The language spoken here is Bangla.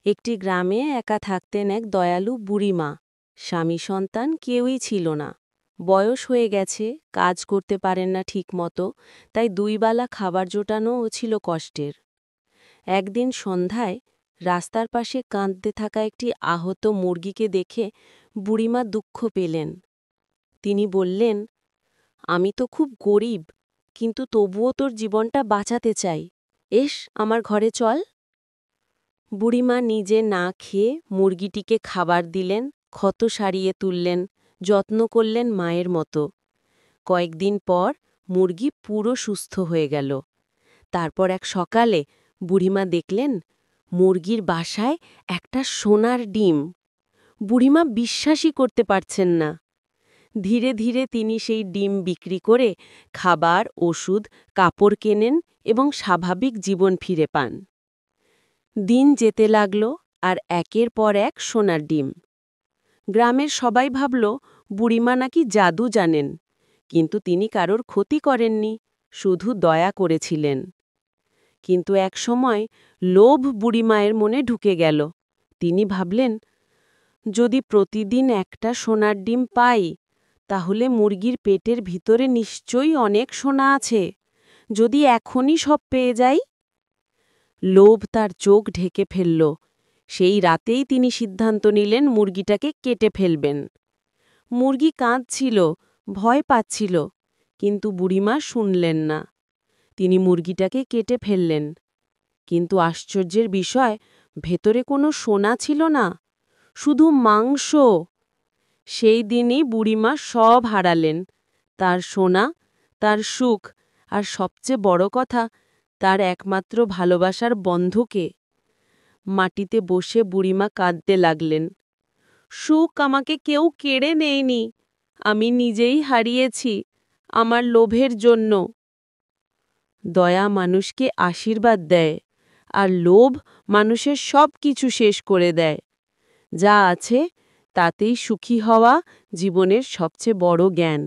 একটি গ্রামে একা থাকতেন এক দয়ালু বুড়িমা। স্বামী সন্তান কেউই ছিল না। বয়স হয়ে গেছে, কাজ করতে পারেন না ঠিকমতো, তাই দুইবেলা খাবার জোটানোও ছিল কষ্টের। একদিন সন্ধ্যায় রাস্তার পাশে কাঁদতে থাকা একটি আহত মুরগিকে দেখে বুড়িমা দুঃখ পেলেন। তিনি বললেন, আমি তো খুব গরিব, কিন্তু তবুও তোর জীবনটা বাঁচাতে চাই। এস, আমার ঘরে চল। বুড়িমা নিজে না খেয়ে মুরগিটিকে খাবার দিলেন, ক্ষত সারিয়ে তুললেন, যত্ন করলেন মায়ের মতো। কয়েকদিন পর মুরগি পুরো সুস্থ হয়ে গেল। তারপর এক সকালে বুড়িমা দেখলেন মুরগির বাসায় একটা সোনার ডিম। বুড়িমা বিশ্বাসই করতে পারছেন না। ধীরে ধীরে তিনি সেই ডিম বিক্রি করে খাবার, ওষুধ, কাপড় কেনেন এবং স্বাভাবিক জীবন ফিরে পান। দিন যেতে লাগল, আর একের পর এক সোনার ডিম। গ্রামের সবাই ভাবল বুড়িমা নাকি জাদু জানেন, কিন্তু তিনি কারোর ক্ষতি করেননি, শুধু দয়া করেছিলেন। কিন্তু এক সময় লোভ বুড়িমায়ের মনে ঢুকে গেল। তিনি ভাবলেন, যদি প্রতিদিন একটা সোনার ডিম পাই, তাহলে মুরগির পেটের ভিতরে নিশ্চয়ই অনেক সোনা আছে। যদি এখনই সব পেয়ে যাই। লোভ তার চোখ ঢেকে ফেলল। সেই রাতেই তিনি সিদ্ধান্ত নিলেন মুরগিটাকে কেটে ফেলবেন। মুরগি কাঁদছিল, ভয় পাচ্ছিল, কিন্তু বুড়িমা শুনলেন না। তিনি মুরগিটাকে কেটে ফেললেন। কিন্তু আশ্চর্যের বিষয়, ভেতরে কোনো সোনা ছিল না, শুধু মাংস। সেই দিনই বুড়িমা সব হারালেন, তার সোনা, তার সুখ, আর সবচেয়ে বড় কথা, তার একমাত্র ভালোবাসার বন্ধুকে। মাটিতে বসে বুড়িমা কাঁদতে লাগলেন। সুখ আমাকে কেউ কেড়ে নেয়নি, আমি নিজেই হারিয়েছি, আমার লোভের জন্য। দয়া মানুষকে আশীর্বাদ দেয়, আর লোভ মানুষের সব কিছু শেষ করে দেয়। যা আছে তাতেই সুখী হওয়া জীবনের সবচেয়ে বড় জ্ঞান।